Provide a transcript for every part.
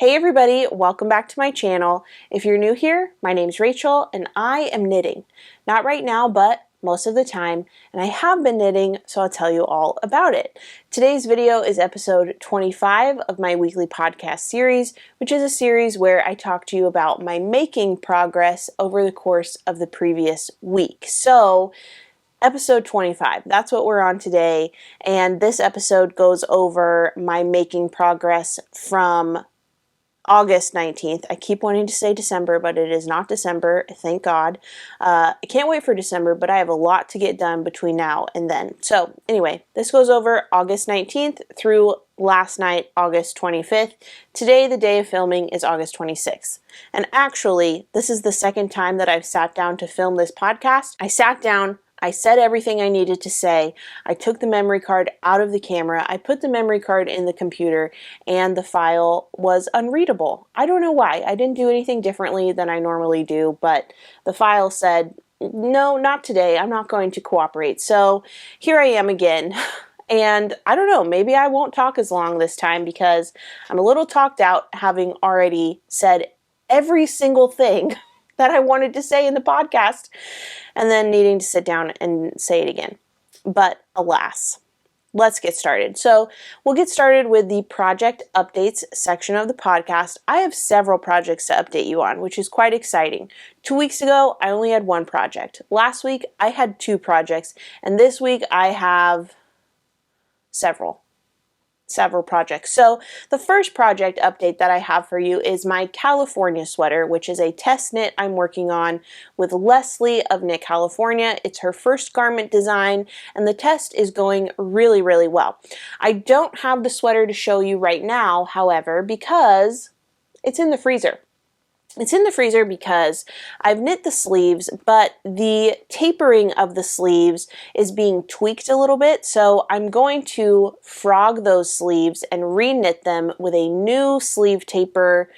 Hey everybody, welcome back to my channel. If you're new here, my name's Rachel and I am knitting. Not right now, but most of the time, and I have been knitting, so I'll tell you all about it. Today's video is episode 25 of my weekly podcast series, which is a series where I talk to you about my making progress over the course of the previous week. So, episode 25, that's what we're on today, and this episode goes over my making progress from August 19th. I keep wanting to say December, but it is not December, thank God. I can't wait for December, but I have a lot to get done between now and then. So anyway, this goes over August 19th through last night, August 25th. Today, the day of filming, is August 26th. And actually, this is the second time that I've sat down to film this podcast. I sat down, I said everything I needed to say. I took the memory card out of the camera. I put the memory card in the computer and the file was unreadable. I don't know why. I didn't do anything differently than I normally do, but the file said, no, not today. I'm not going to cooperate. So here I am again. And I don't know, maybe I won't talk as long this time because I'm a little talked out, having already said every single thing that I wanted to say in the podcast, and then needing to sit down and say it again. But alas, let's get started. So we'll get started with the project updates section of the podcast. I have several projects to update you on, which is quite exciting. 2 weeks ago, I only had one project. Last week, I had 2 projects, and this week I have several projects. So the first project update that I have for you is my California sweater, which is a test knit I'm working on with Leslie of Knit California. It's her first garment design, and the test is going really, really well. I don't have the sweater to show you right now, however, because it's in the freezer. It's in the freezer because I've knit the sleeves, but the tapering of the sleeves is being tweaked a little bit, so I'm going to frog those sleeves and re-knit them with a new sleeve taper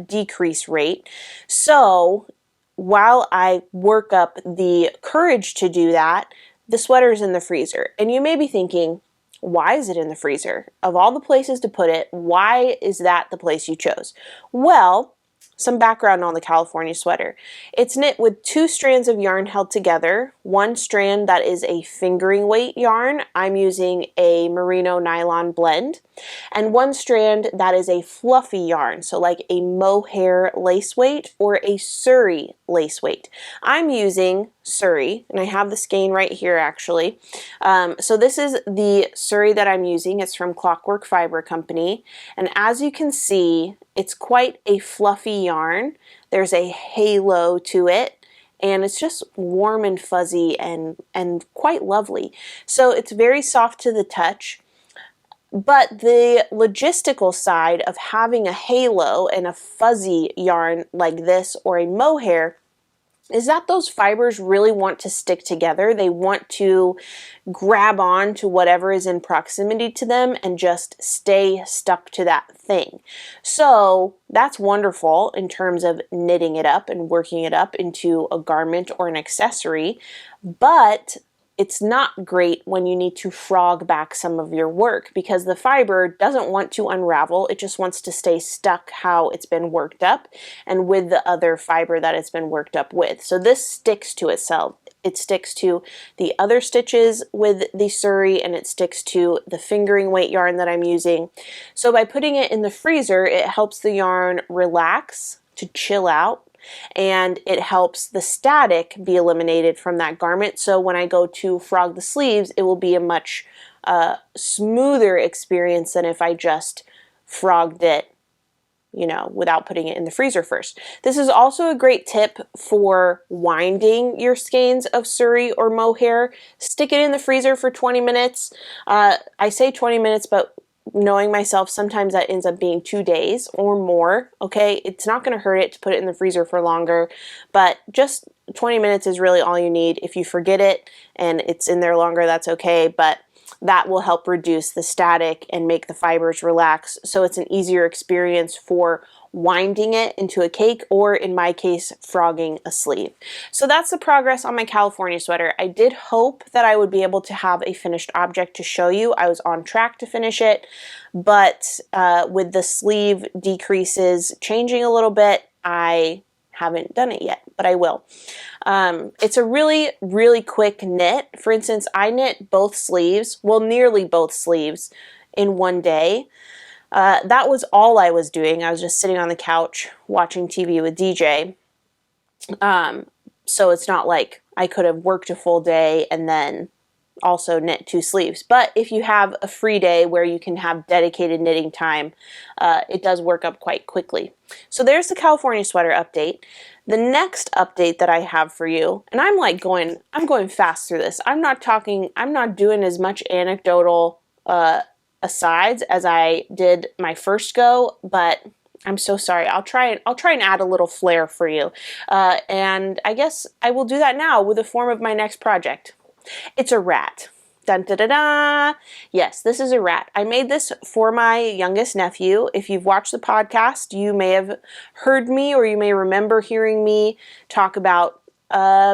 decrease rate. So while I work up the courage to do that, the sweater's in the freezer. And you may be thinking, why is it in the freezer? Of all the places to put it, why is that the place you chose? Well, some background on the California sweater. It's knit with 2 strands of yarn held together. One strand that is a fingering weight yarn. I'm using a merino nylon blend. And one strand that is a fluffy yarn, so like a mohair lace weight or a Surrey lace weight. I'm using Surrey, and I have the skein right here actually. So this is the Surrey that I'm using. It's from Clockwork Fiber Company, and as you can see, it's quite a fluffy yarn. There's a halo to it, and it's just warm and fuzzy and quite lovely. So it's very soft to the touch. But the logistical side of having a halo and a fuzzy yarn like this or a mohair is that those fibers really want to stick together. They want to grab on to whatever is in proximity to them and just stay stuck to that thing. So that's wonderful in terms of knitting it up and working it up into a garment or an accessory, but it's not great when you need to frog back some of your work because the fiber doesn't want to unravel. It just wants to stay stuck how it's been worked up and with the other fiber that it's been worked up with. So this sticks to itself. It sticks to the other stitches with the Surrey, and it sticks to the fingering weight yarn that I'm using. So by putting it in the freezer, it helps the yarn relax, to chill out, and it helps the static be eliminated from that garment. So when I go to frog the sleeves, it will be a much smoother experience than if I just frogged it, you know, without putting it in the freezer first. This is also a great tip for winding your skeins of Surrey or mohair. Stick it in the freezer for 20 minutes. I say 20 minutes, but knowing myself, sometimes that ends up being 2 days or more. Okay, it's not going to hurt it to put it in the freezer for longer, but just 20 minutes is really all you need. If you forget it and it's in there longer, that's okay. But that will help reduce the static and make the fibers relax, so it's an easier experience for winding it into a cake, or in my case, frogging a sleeve. So that's the progress on my California sweater. I did hope that I would be able to have a finished object to show you. I was on track to finish it, but with the sleeve decreases changing a little bit, I haven't done it yet, but I will. It's a really, really quick knit. For instance, I knit both sleeves, well, nearly both sleeves, in one day. That was all I was doing. I was just sitting on the couch watching TV with DJ. So it's not like I could have worked a full day and then also knit 2 sleeves. But if you have a free day where you can have dedicated knitting time, it does work up quite quickly. So there's the California sweater update. The next update that I have for you, and I'm going fast through this. I'm not doing as much anecdotal asides as I did my first go, but I'm so sorry. I'll try and add a little flair for you. And I guess I will do that now with the form of my next project. It's a rat. Dun da da da. Yes, this is a rat. I made this for my youngest nephew. If you've watched the podcast, you may have heard me, or you may remember hearing me talk about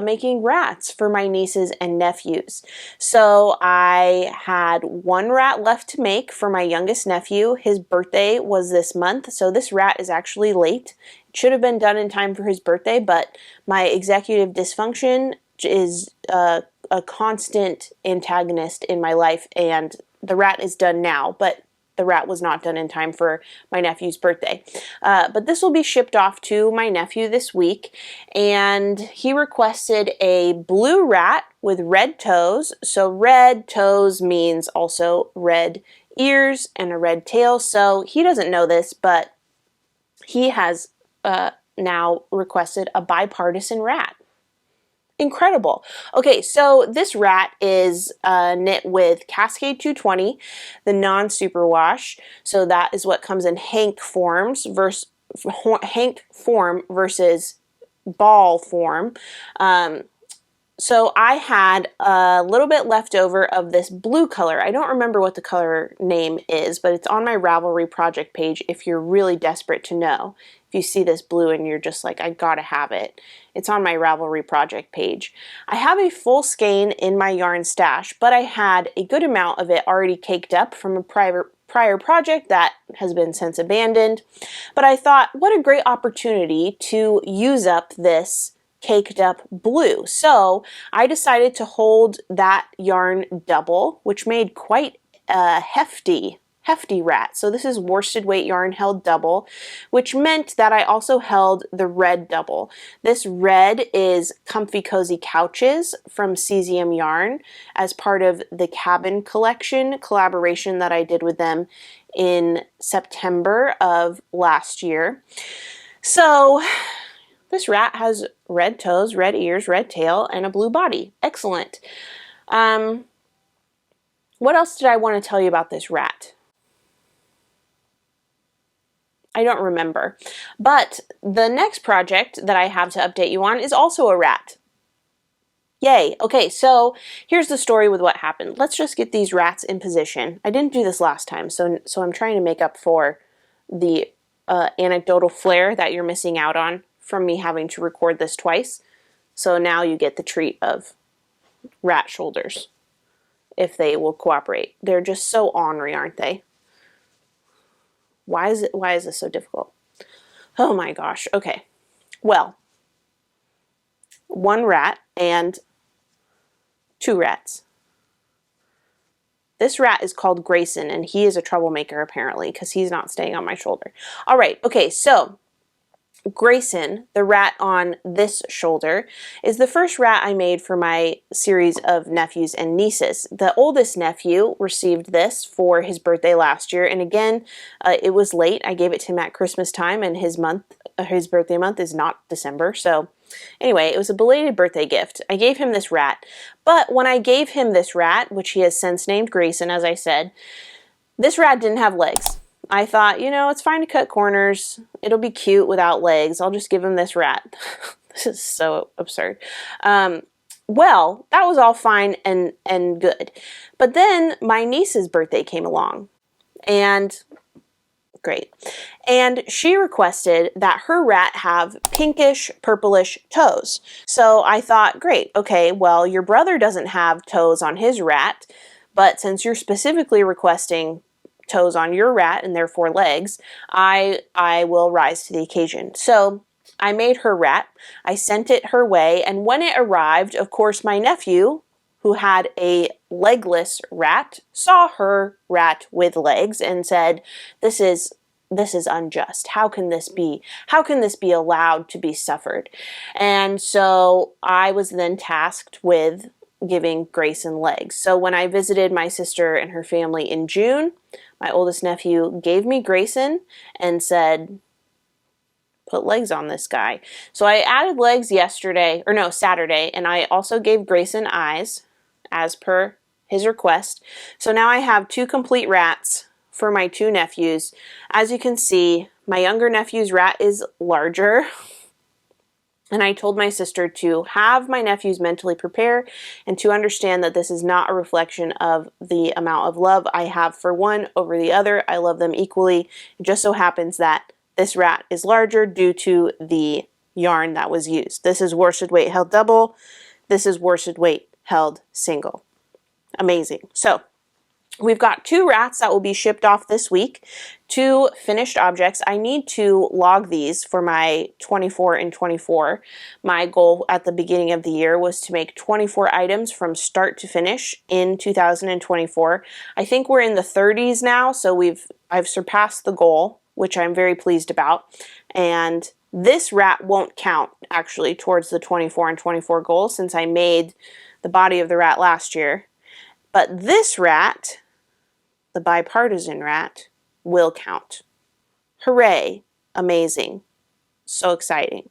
making rats for my nieces and nephews. So I had 1 rat left to make for my youngest nephew. His birthday was this month, so this rat is actually late. It should have been done in time for his birthday, but my executive dysfunction is a constant antagonist in my life, and the rat is done now, but the rat was not done in time for my nephew's birthday. But this will be shipped off to my nephew this week, and he requested a blue rat with red toes. So red toes means also red ears and a red tail. So he doesn't know this, but he has now requested a bipartisan rat. Incredible. Okay, so this rat is knit with Cascade 220, the non-superwash. So that is what comes in hank form versus ball form. So I had a little bit left over of this blue color. I don't remember what the color name is, but it's on my Ravelry project page if you're really desperate to know. If you see this blue and you're just like, I gotta have it, it's on my Ravelry project page. I have a full skein in my yarn stash, but I had a good amount of it already caked up from a prior project that has been since abandoned. But I thought, what a great opportunity to use up this caked up blue. So I decided to hold that yarn double, which made quite a hefty rat. So this is worsted weight yarn held double, which meant that I also held the red double. This red is Comfy Cozy Couches from Cesium Yarn as part of the Cabin collection collaboration that I did with them in September of last year. So this rat has red toes, red ears, red tail, and a blue body. Excellent. What else did I want to tell you about this rat? I don't remember. But the next project that I have to update you on is also a rat. Yay. Okay, so here's the story with what happened. Let's just get these rats in position. I didn't do this last time, so I'm trying to make up for the anecdotal flair that you're missing out on from me having to record this twice. So now you get the treat of rat shoulders, if they will cooperate. They're just so ornery, aren't they? Why is this so difficult? Oh my gosh. Okay. Well, 1 rat and 2 rats. This rat is called Grayson, and he is a troublemaker apparently because he's not staying on my shoulder. All right. Okay. So Grayson, the rat on this shoulder, is the first rat I made for my series of nephews and nieces. The oldest nephew received this for his birthday last year, and again, it was late. I gave it to him at Christmas time, and his birthday month is not December, so anyway, it was a belated birthday gift. I gave him this rat, but when I gave him this rat, which he has since named Grayson, as I said, this rat didn't have legs. I thought, you know, it's fine to cut corners. It'll be cute without legs. I'll just give him this rat. This is so absurd. Well, that was all fine and good. But then my niece's birthday came along, and great. And she requested that her rat have pinkish, purplish toes. So I thought, great, okay, well, your brother doesn't have toes on his rat, but since you're specifically requesting toes on your rat and therefore legs, I will rise to the occasion. So I made her rat, I sent it her way, and when it arrived, of course, my nephew, who had a legless rat, saw her rat with legs and said, this is unjust. How can this be? How can this be allowed to be suffered? And so I was then tasked with giving Grayson legs. So when I visited my sister and her family in June, my oldest nephew gave me Grayson and said, put legs on this guy. So I added legs Saturday, and I also gave Grayson eyes as per his request. So now I have 2 complete rats for my 2 nephews. As you can see, my younger nephew's rat is larger, and I told my sister to have my nephews mentally prepare and to understand that this is not a reflection of the amount of love I have for one over the other. I love them equally. It just so happens that this rat is larger due to the yarn that was used. This is worsted weight held double. This is worsted weight held single. Amazing. So we've got 2 rats that will be shipped off this week, 2 finished objects. I need to log these for my 24 and 24. My goal at the beginning of the year was to make 24 items from start to finish in 2024. I think we're in the 30s now, so I've surpassed the goal, which I'm very pleased about. And this rat won't count actually towards the 24 and 24 goal since I made the body of the rat last year. But this rat, the bipartisan rat, will count. Hooray. Amazing. So exciting.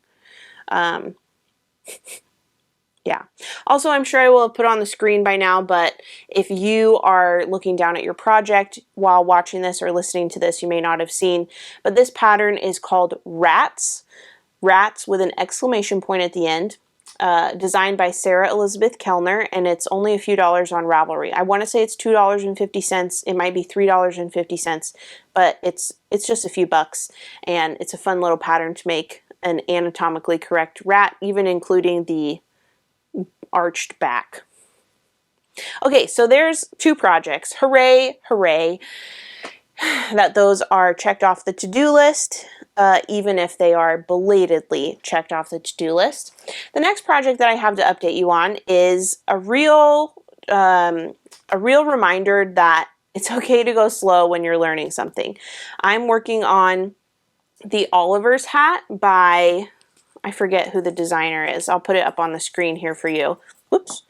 Yeah. Also, I'm sure I will have put on the screen by now, but if you are looking down at your project while watching this or listening to this, you may not have seen, but this pattern is called Rats. Rats with an exclamation point at the end. Designed by Sarah Elizabeth Kellner, and it's only a few dollars on Ravelry. I want to say it's $2.50. It might be $3.50, but it's just a few bucks, and it's a fun little pattern to make an anatomically correct rat, even including the arched back. Okay, so there's 2 projects. Hooray, hooray, that those are checked off the to-do list. Even if they are belatedly checked off the to-do list. The next project that I have to update you on is a real reminder that it's okay to go slow when you're learning something. I'm working on the Oliver's hat by, I forget who the designer is. I'll put it up on the screen here for you. Whoops.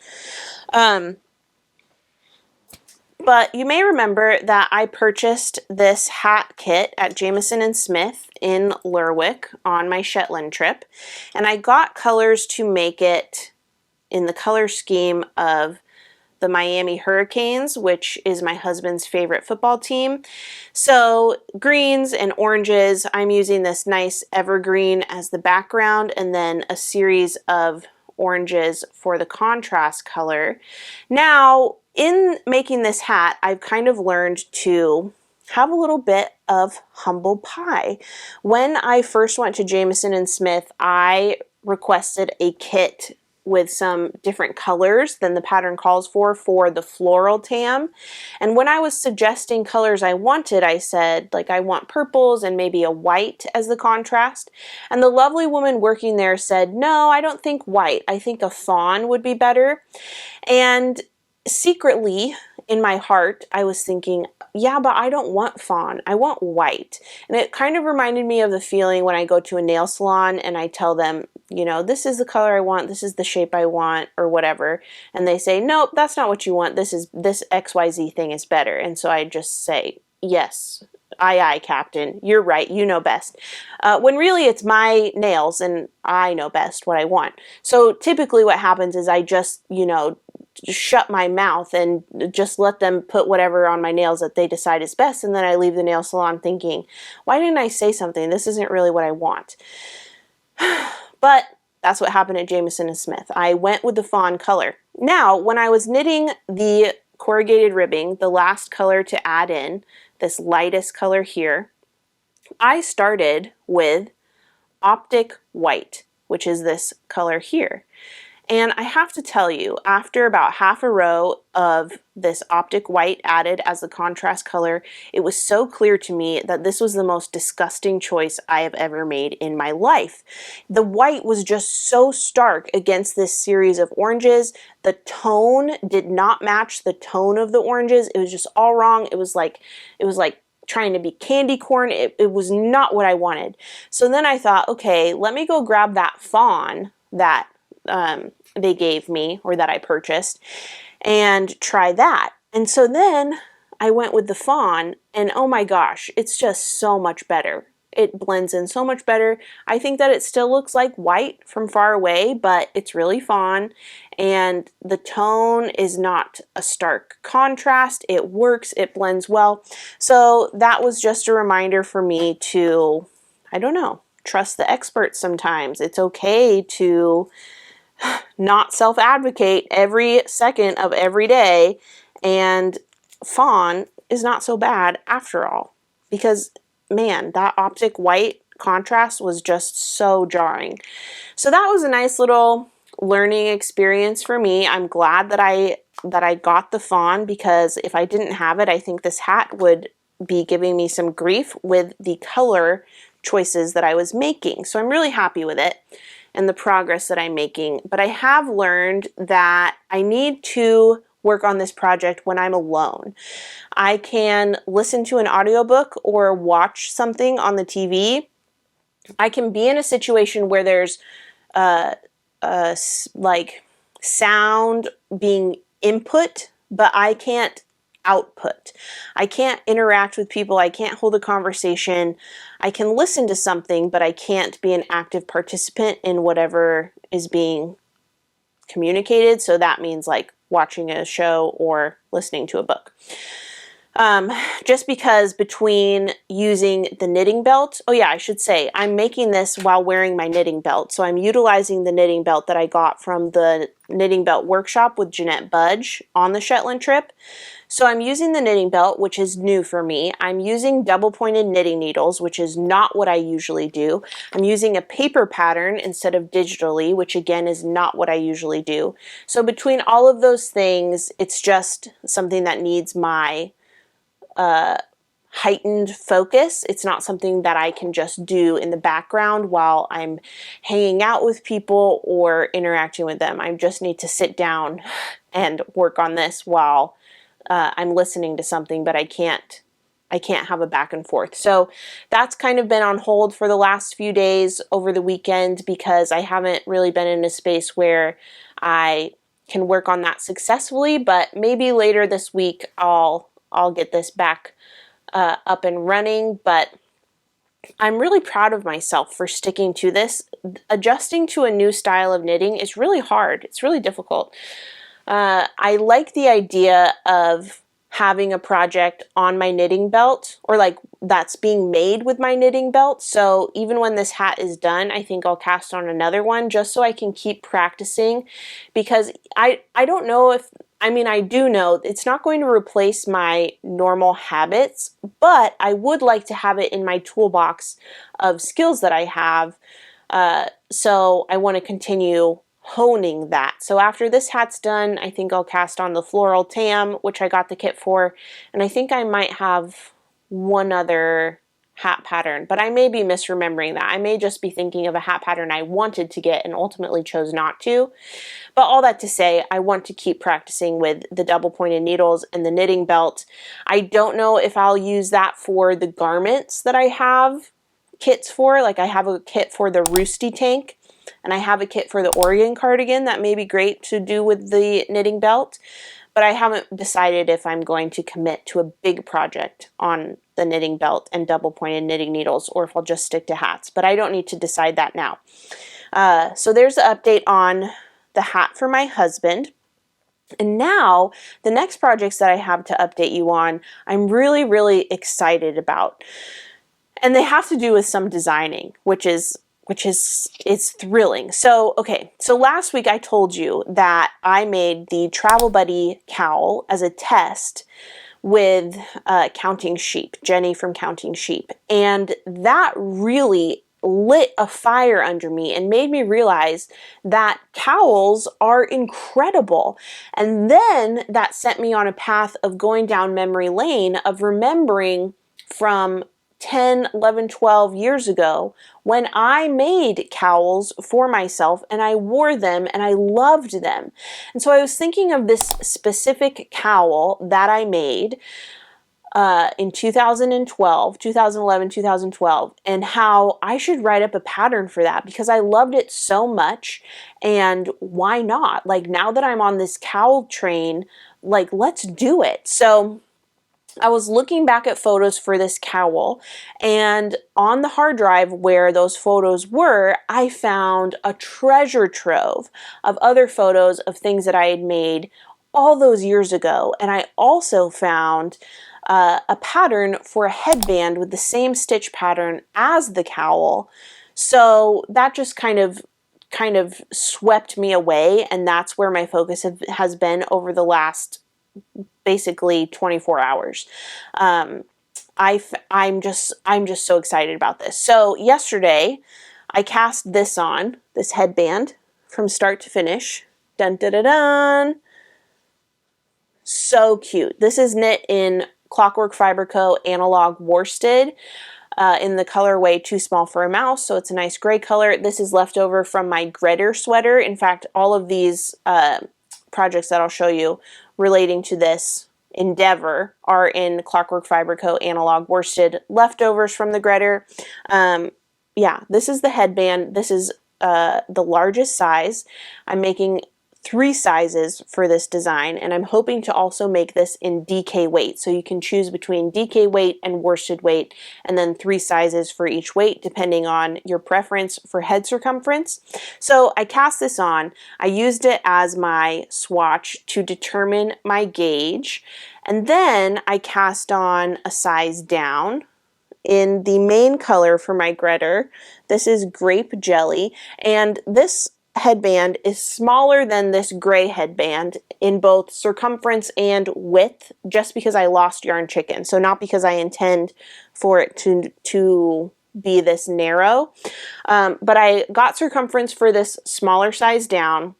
But you may remember that I purchased this hat kit at Jamieson & Smith in Lerwick on my Shetland trip, and I got colors to make it in the color scheme of the Miami Hurricanes, which is my husband's favorite football team. So greens and oranges, I'm using this nice evergreen as the background, and then a series of oranges for the contrast color. Now, in making this hat, I've kind of learned to have a little bit of humble pie. When I first went to Jamieson & Smith, I requested a kit with some different colors than the pattern calls for the floral tam. And when I was suggesting colors I wanted, I said, like, I want purples and maybe a white as the contrast. And the lovely woman working there said, no, I don't think white. I think a fawn would be better. And secretly, in my heart, I was thinking, yeah, but I don't want fawn. I want white. And it kind of reminded me of the feeling when I go to a nail salon and I tell them, you know, this is the color I want, this is the shape I want, or whatever. And they say, nope, that's not what you want. This XYZ thing is better. And so I just say, yes, aye, Captain, you're right, you know best. When really it's my nails and I know best what I want. So typically what happens is I just, shut my mouth and just let them put whatever on my nails that they decide is best, and then I leave the nail salon thinking, why didn't I say something? This isn't really what I want. But that's what happened at Jamieson & Smith. I went with the fawn color. Now, when I was knitting the corrugated ribbing, the last color to add in, this lightest color here, I started with Optic White, which is this color here. And I have to tell you, after about half a row of this Optic White added as the contrast color, it was so clear to me that this was the most disgusting choice I have ever made in my life. The white was just so stark against this series of oranges. The tone did not match the tone of the oranges. It was just all wrong. It was like trying to be candy corn. It was not what I wanted. So then I thought, okay, let me go grab that fawn that they gave me, or that I purchased, and try that. And so then I went with the fawn, and oh my gosh, it's just so much better. It blends in so much better. I think that it still looks like white from far away, but it's really fawn, and the tone is not a stark contrast. It works, it blends well. So that was just a reminder for me to, I don't know, trust the experts sometimes. It's okay to not self-advocate every second of every day, and fawn is not so bad after all, because man, that Optic White contrast was just so jarring. So that was a nice little learning experience for me. I'm glad that I got the fawn, because if I didn't have it, I think this hat would be giving me some grief with the color choices that I was making. So I'm really happy with it and the progress that I'm making. But I have learned that I need to work on this project when I'm alone. I can listen to an audiobook or watch something on the TV. I can be in a situation where there's like sound being input, but I can't output. I can't interact with people. I can't hold a conversation. I can listen to something, but I can't be an active participant in whatever is being communicated. So that means like watching a show or listening to a book. Just because between using the knitting belt, oh yeah, I should say, I'm making this while wearing my knitting belt. So I'm utilizing the knitting belt that I got from the knitting belt workshop with Jeanette Budge on the Shetland trip. So I'm using the knitting belt, which is new for me. I'm using double pointed knitting needles, which is not what I usually do. I'm using a paper pattern instead of digitally, which again is not what I usually do. So between all of those things, it's just something that needs my heightened focus. It's not something that I can just do in the background while I'm hanging out with people or interacting with them. I just need to sit down and work on this while I'm listening to something, but I can't have a back and forth. So that's kind of been on hold for the last few days over the weekend, because I haven't really been in a space where I can work on that successfully. But maybe later this week I'll get this back up and running. But I'm really proud of myself for sticking to this. Adjusting to a new style of knitting is really hard. It's really difficult. I like the idea of having a project on my knitting belt, or like that's being made with my knitting belt. So even when this hat is done, I think I'll cast on another one just so I can keep practicing, because I don't know if, I mean, I do know it's not going to replace my normal habits, but I would like to have it in my toolbox of skills that I have. So I want to continue honing that. So after this hat's done, I think I'll cast on the floral tam, which I got the kit for, and I think I might have one other hat pattern, but I may be misremembering that. I may just be thinking of a hat pattern I wanted to get and ultimately chose not to. But all that to say, I want to keep practicing with the double pointed needles and the knitting belt. I don't know if I'll use that for the garments that I have kits for. Like I have a kit for the Roosty tank, and I have a kit for the Oregon cardigan that may be great to do with the knitting belt, but I haven't decided if I'm going to commit to a big project on the knitting belt and double pointed knitting needles, or if I'll just stick to hats, but I don't need to decide that now. So there's the update on the hat for my husband. And now the next projects that I have to update you on, I'm really, really excited about. And they have to do with some designing, which is which is, it's thrilling. So, okay, so last week I told you that I made the Travel Buddy cowl as a test with Counting Sheep, Jenny from Counting Sheep. And that really lit a fire under me and made me realize that cowls are incredible. And then that sent me on a path of going down memory lane of remembering from 10, 11, 12 years ago when I made cowls for myself and I wore them and I loved them. And so I was thinking of this specific cowl that I made in 2012, 2011, 2012, and how I should write up a pattern for that because I loved it so much. And why not? Like, now that I'm on this cowl train, like, let's do it. So I was looking back at photos for this cowl, and on the hard drive where those photos were, I found a treasure trove of other photos of things that I had made all those years ago. And I also found a pattern for a headband with the same stitch pattern as the cowl. So that just kind of swept me away, and that's where my focus has been over the last basically 24 hours. I'm just so excited about this. So yesterday I cast this on, this headband, from start to finish. Dun dun dun dun. So cute. This is knit in Clockwork Fiber Co. analog worsted in the colorway Too Small for a Mouse, so it's a nice gray color. This is left over from my Gritter sweater. In fact, all of these projects that I'll show you relating to this endeavor are in Clockwork Fiber Co. analog worsted leftovers from the Gritter. Yeah, this is the headband. This is the largest size. I'm making 3 sizes for this design, and I'm hoping to also make this in DK weight, so you can choose between DK weight and worsted weight, and then 3 sizes for each weight depending on your preference for head circumference. So I cast this on. I used it as my swatch to determine my gauge, and then I cast on a size down in the main color for my Gritter. This is Grape Jelly, and this headband is smaller than this gray headband in both circumference and width, just because I lost yarn chicken. So not because I intend for it to be this narrow, but I got circumference for this smaller size down,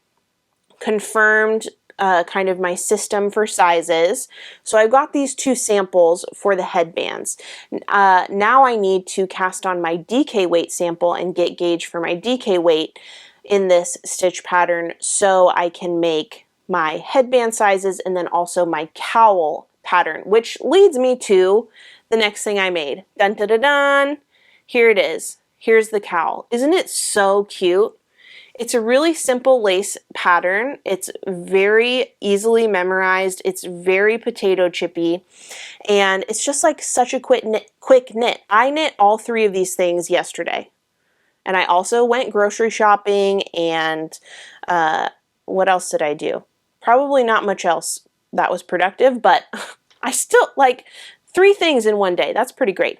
confirmed kind of my system for sizes. So I've got these 2 samples for the headbands. Now I need to cast on my DK weight sample and get gauge for my DK weight in this stitch pattern so I can make my headband sizes and then also my cowl pattern, which leads me to the next thing I made. Dun dun dun dun! Here it is. Here's the cowl. Isn't it so cute? It's a really simple lace pattern. It's very easily memorized. It's very potato chippy, and it's just like such a quick knit. I knit all 3 of these things yesterday. And I also went grocery shopping, and what else did I do? Probably not much else that was productive, but I still, like, 3 things in one day. That's pretty great.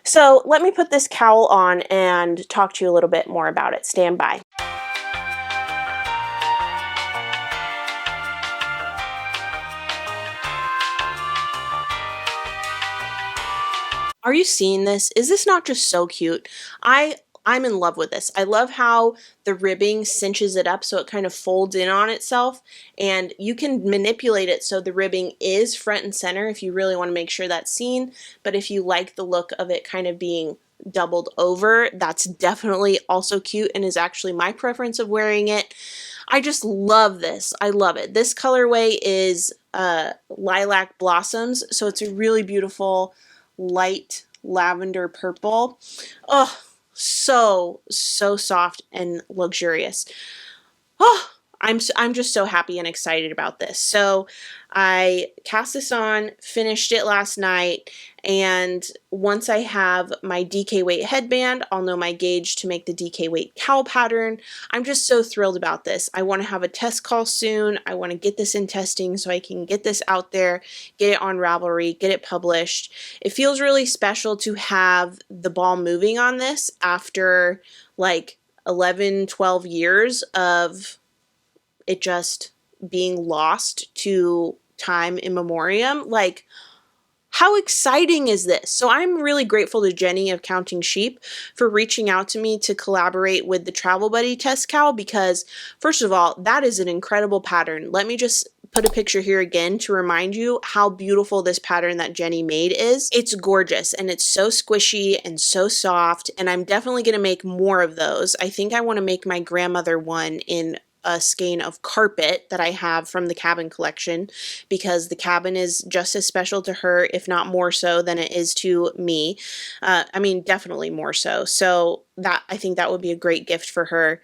So let me put this cowl on and talk to you a little bit more about it. Stand by. Are you seeing this? Is this not just so cute? I'm in love with this. I love how the ribbing cinches it up so it kind of folds in on itself, and you can manipulate it so the ribbing is front and center if you really want to make sure that's seen, but if you like the look of it kind of being doubled over, that's definitely also cute and is actually my preference of wearing it. I just love this. I love it. This colorway is Lilac Blossoms, so it's a really beautiful light lavender purple. Oh, so soft and luxurious. Oh, I'm just so happy and excited about this. So I cast this on, finished it last night, and once I have my DK weight headband, I'll know my gauge to make the DK weight cowl pattern. I'm just so thrilled about this. I want to have a test call soon. I want to get this in testing so I can get this out there, get it on Ravelry, get it published. It feels really special to have the ball moving on this after like 11, 12 years of it just being lost to time in memoriam. Like, how exciting is this? So I'm really grateful to Jenny of Counting Sheep for reaching out to me to collaborate with the Travel Buddy test cowl, because first of all, that is an incredible pattern. Let me just put a picture here again to remind you how beautiful this pattern that Jenny made is. It's gorgeous and it's so squishy and so soft, and I'm definitely going to make more of those. I think I want to make my grandmother one in a skein of carpet that I have from the cabin collection, because the cabin is just as special to her, if not more so, than it is to me. I mean, definitely more so. So that, I think that would be a great gift for her.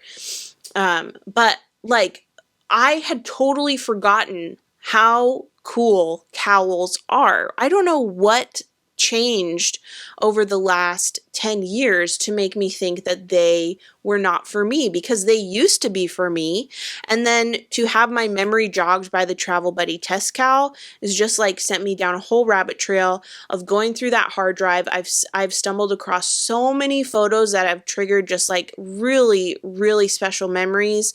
But like, I had totally forgotten how cool cowls are. I don't know what changed over the last 10 years to make me think that they were not for me, because they used to be for me. And then to have my memory jogged by the Travel Buddy test cowl is just like sent me down a whole rabbit trail of going through that hard drive. I've stumbled across so many photos that have triggered just like really, really special memories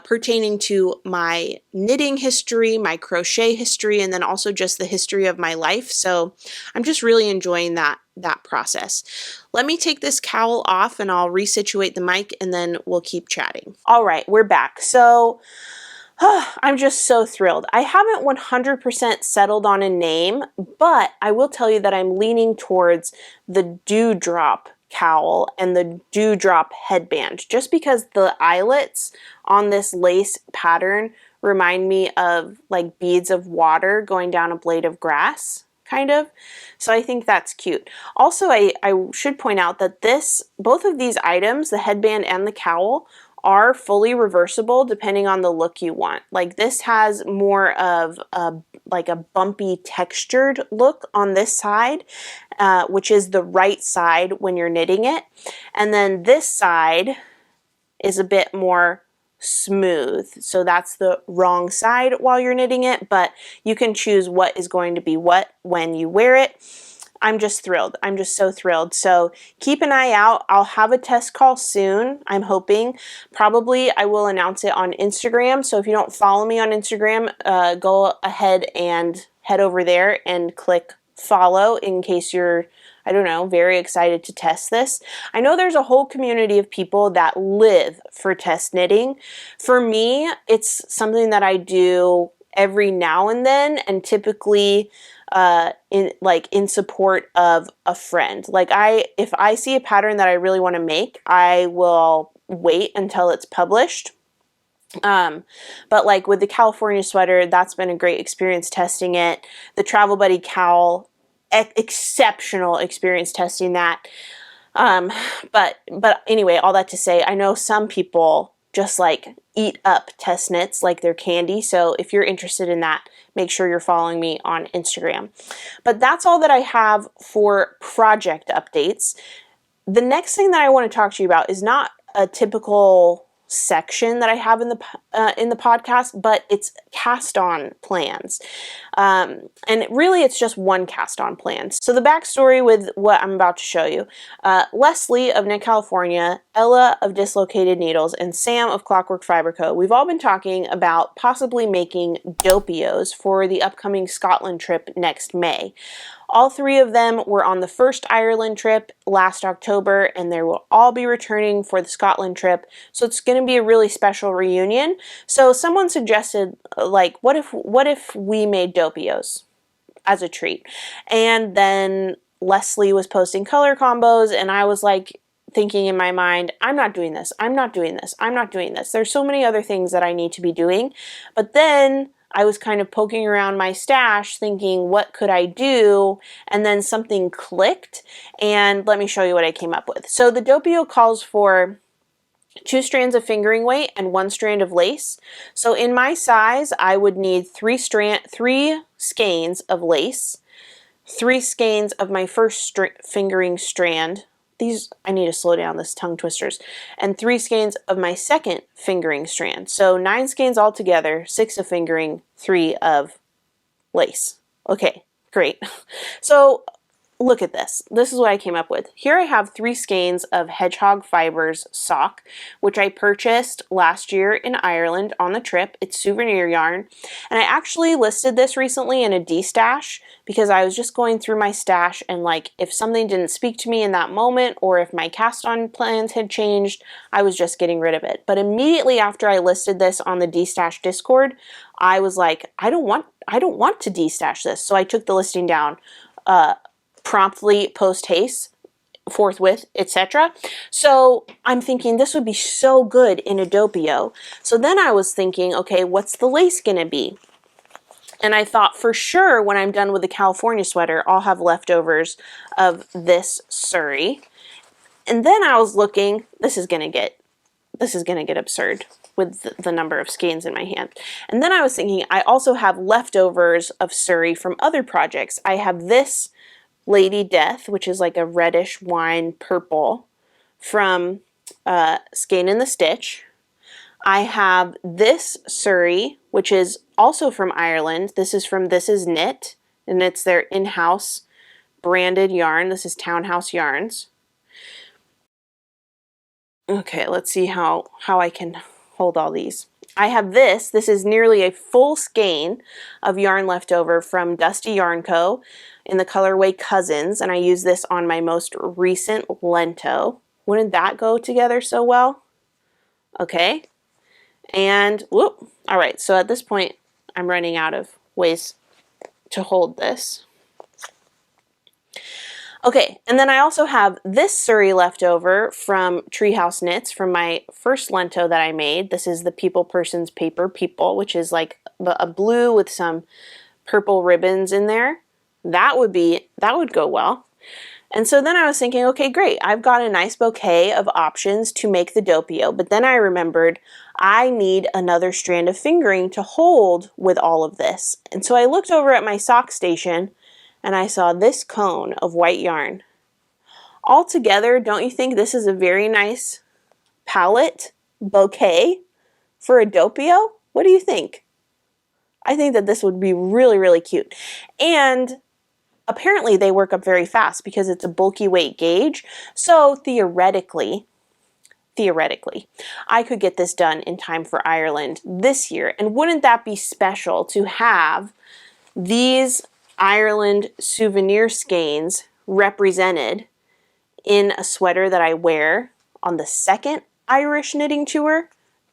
pertaining to my knitting history, my crochet history, and then also just the history of my life. So I'm just really enjoying that process. Let me take this cowl off and I'll resituate the mic and then we'll keep chatting. All right, we're back. So I'm just so thrilled. I haven't 100% settled on a name, but I will tell you that I'm leaning towards the Dewdrop cowl and the Dewdrop headband, just because the eyelets on this lace pattern remind me of like beads of water going down a blade of grass, kind of. So I think that's cute. Also, I should point out that both of these items, the headband and the cowl, are fully reversible depending on the look you want. Like, this has more of like a bumpy textured look on this side, which is the right side when you're knitting it. And then this side is a bit more smooth, so that's the wrong side while you're knitting it, but you can choose what is going to be what when you wear it. I'm just thrilled. I'm just so thrilled. So keep an eye out. I'll have a test call soon, I'm hoping. Probably I will announce it on Instagram, so if you don't follow me on Instagram, go ahead and head over there and click follow in case you're, I don't know, very excited to test this. I know there's a whole community of people that live for test knitting. For me, it's something that I do every now and then, and typically in support of a friend. Like, if I see a pattern that I really want to make, I will wait until it's published. But like with the California sweater, that's been a great experience testing it. The Travel Buddy cowl, exceptional experience testing that. But anyway, all that to say, I know some people just like eat up test knits like they're candy. So if you're interested in that, make sure you're following me on Instagram. But that's all that I have for project updates. The next thing that I want to talk to you about is not a typical section that I have in the podcast, but it's cast-on plans. And really it's just one cast-on plan. So the backstory with what I'm about to show you. Leslie of Knit California, Ella of Dislocated Needles, and Sam of Clockwork Fiber Co. We've all been talking about possibly making dopios for the upcoming Scotland trip next May. All three of them were on the first Ireland trip last October, and they will all be returning for the Scotland trip. So it's going to be a really special reunion. So someone suggested, like, what if we made dopios as a treat? And then Leslie was posting color combos, and I was like thinking in my mind, I'm not doing this. I'm not doing this. I'm not doing this. There's so many other things that I need to be doing. But then I was kind of poking around my stash thinking, what could I do? And then something clicked, and let me show you what I came up with. So the dopio calls for 2 strands of fingering weight, and 1 strand of lace. So in my size, I would need 3 skeins of lace, 3 skeins of my first fingering strand. These, I need to slow down this tongue twisters. And 3 skeins of my second fingering strand. So 9 skeins altogether, 6 of fingering, 3 of lace. Okay, great. So look at this. This is what I came up with. Here I have 3 skeins of Hedgehog Fibers sock, which I purchased last year in Ireland on the trip. It's souvenir yarn. And I actually listed this recently in a D-stash because I was just going through my stash, and like if something didn't speak to me in that moment, or if my cast-on plans had changed, I was just getting rid of it. But immediately after I listed this on the D-stash Discord, I was like, I don't want to D-stash this. So I took the listing down. Promptly post haste, forthwith, etc. So I'm thinking this would be so good in a doppio. So then I was thinking, okay, what's the lace gonna be? And I thought for sure when I'm done with the California sweater, I'll have leftovers of this Surrey. And then I was looking, this is gonna get absurd with the number of skeins in my hand. And then I was thinking, I also have leftovers of Surrey from other projects. I have this Lady Death, which is like a reddish wine purple from Skein in the Stitch. I have this Surrey, which is also from Ireland. This is from This Is Knit, and it's their in-house branded yarn. This is Townhouse Yarns. Okay, let's see how I can hold all these. I have this is nearly a full skein of yarn left over from Dusty Yarn Co. in the colorway Cousins, and I use this on my most recent Lento. Wouldn't that go together so well? Okay, and whoop, all right, so at this point, I'm running out of ways to hold this. Okay, and then I also have this Surrey left over from Treehouse Knits from my first Lento that I made. This is the People Persons Paper People, which is like a blue with some purple ribbons in there. That would go well. And so then I was thinking, okay, great. I've got a nice bouquet of options to make the doppio, but then I remembered I need another strand of fingering to hold with all of this. And so I looked over at my sock station and I saw this cone of white yarn. Altogether, don't you think this is a very nice palette bouquet for a doppio? What do you think? I think that this would be really, really cute. And apparently they work up very fast because it's a bulky weight gauge. So theoretically, I could get this done in time for Ireland this year. And wouldn't that be special to have these Ireland souvenir skeins represented in a sweater that I wear on the second Irish knitting tour?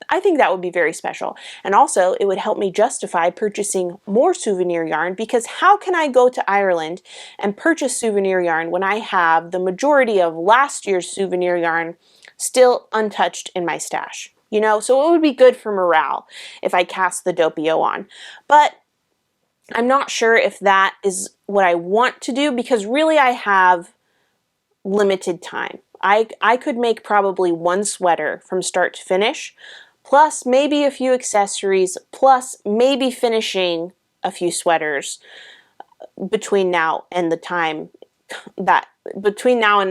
I think that would be very special. And also, it would help me justify purchasing more souvenir yarn, because how can I go to Ireland and purchase souvenir yarn when I have the majority of last year's souvenir yarn still untouched in my stash? You know, so it would be good for morale if I cast the doppio on. But I'm not sure if that is what I want to do, because really I have limited time. I could make probably one sweater from start to finish, plus maybe a few accessories, plus maybe finishing a few sweaters between now and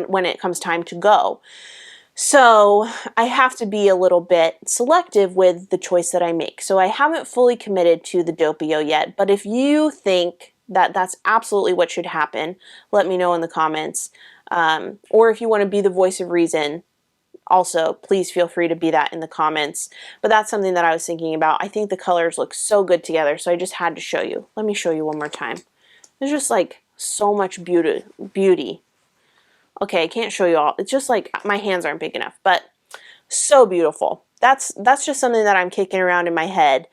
when it comes time to go. So I have to be a little bit selective with the choice that I make. So I haven't fully committed to the doppio yet, but if you think that that's absolutely what should happen, let me know in the comments. Or if you want to be the voice of reason, also, please feel free to be that in the comments. But that's something that I was thinking about. I think the colors look so good together, so I just had to show you. Let me show you one more time. There's just like so much beauty. Okay, I can't show you all. It's just like my hands aren't big enough, but so beautiful. That's just something that I'm kicking around in my head.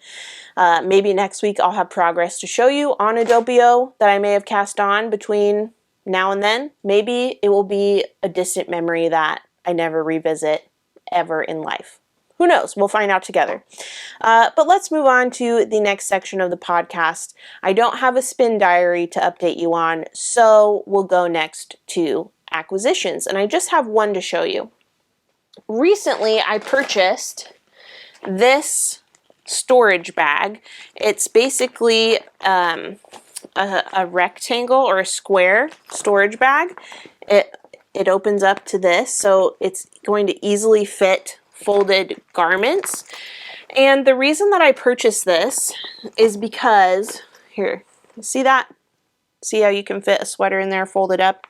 Maybe next week I'll have progress to show you on a doppio that I may have cast on between now and then. Maybe it will be a distant memory that I never revisit ever in life. Who knows? We'll find out together. But let's move on to the next section of the podcast. I don't have a spin diary to update you on, so we'll go next to acquisitions. And I just have one to show you. recently I purchased this storage bag. It's basically a rectangle or a square storage bag. It opens up to this, so it's going to easily fit folded garments. And the reason that I purchased this is because, here, see that? See how you can fit a sweater in there folded up?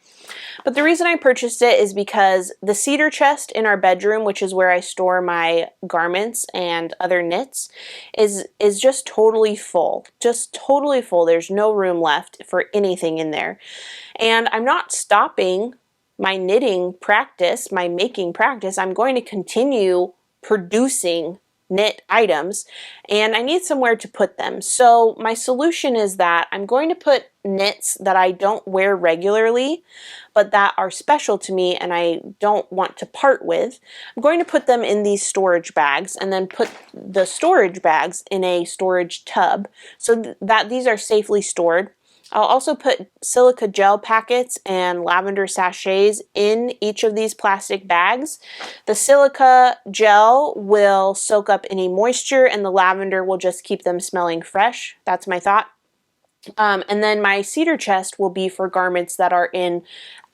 But the reason I purchased it is because the cedar chest in our bedroom, which is where I store my garments and other knits, is just totally full. Just totally full. There's no room left for anything in there. And I'm not stopping my knitting practice, my making practice. I'm going to continue producing knit items, and I need somewhere to put them. So my solution is that I'm going to put knits that I don't wear regularly, but that are special to me and I don't want to part with. I'm going to put them in these storage bags and then put the storage bags in a storage tub so that these are safely stored. I'll also put silica gel packets and lavender sachets in each of these plastic bags. The silica gel will soak up any moisture and the lavender will just keep them smelling fresh. That's my thought. And then my cedar chest will be for garments that are in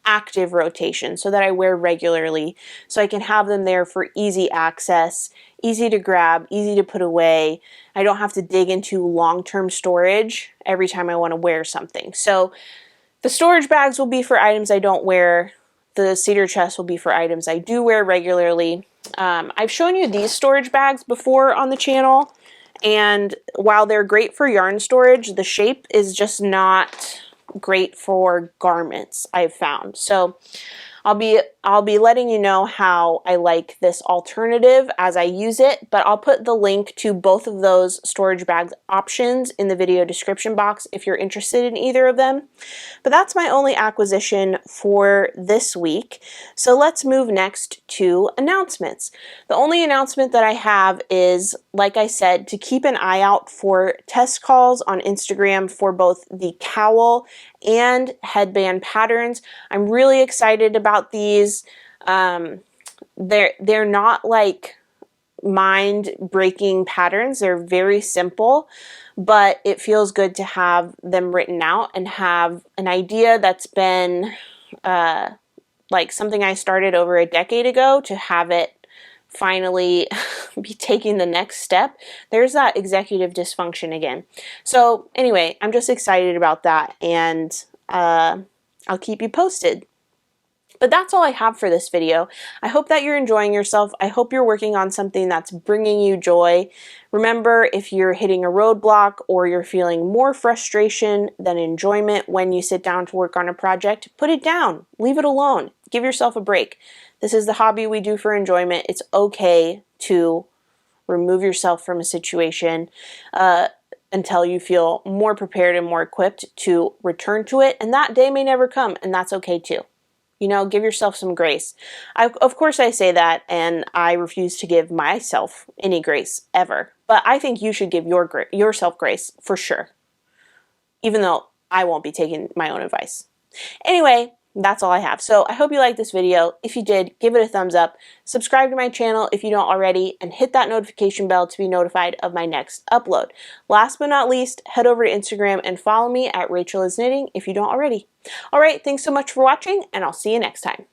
active rotation, so that I wear regularly, so I can have them there for easy access, easy to grab, easy to put away. I don't have to dig into long-term storage every time I want to wear something. So the storage bags will be for items I don't wear. The cedar chest will be for items I do wear regularly. I've shown you these storage bags before on the channel, and while they're great for yarn storage, the shape is just not great for garments, I've found. So I'll be letting you know how I like this alternative as I use it, but I'll put the link to both of those storage bag options in the video description box if you're interested in either of them. But that's my only acquisition for this week. So let's move next to announcements. The only announcement that I have is, like I said, to keep an eye out for test calls on Instagram for both the cowl and headband patterns. I'm really excited about these. They're not like mind-breaking patterns. They're very simple, but it feels good to have them written out and have an idea that's been like something I started over a decade ago, to have it finally be taking the next step. There's that executive dysfunction again. So anyway, I'm just excited about that, and I'll keep you posted. But that's all I have for this video. I hope that you're enjoying yourself. I hope you're working on something that's bringing you joy. Remember, if you're hitting a roadblock or you're feeling more frustration than enjoyment when you sit down to work on a project, put it down. Leave it alone. Give yourself a break. This is the hobby we do for enjoyment. It's okay to remove yourself from a situation until you feel more prepared and more equipped to return to it. And that day may never come, and that's okay too. You know, give yourself some grace. Of course I say that, and I refuse to give myself any grace ever. But I think you should give yourself grace for sure, even though I won't be taking my own advice. Anyway, that's all I have. So I hope you liked this video. If you did, give it a thumbs up. Subscribe to my channel if you don't already, and hit that notification bell to be notified of my next upload. Last but not least, head over to Instagram and follow me at Rachel is Knitting if you don't already. All right, thanks so much for watching, and I'll see you next time.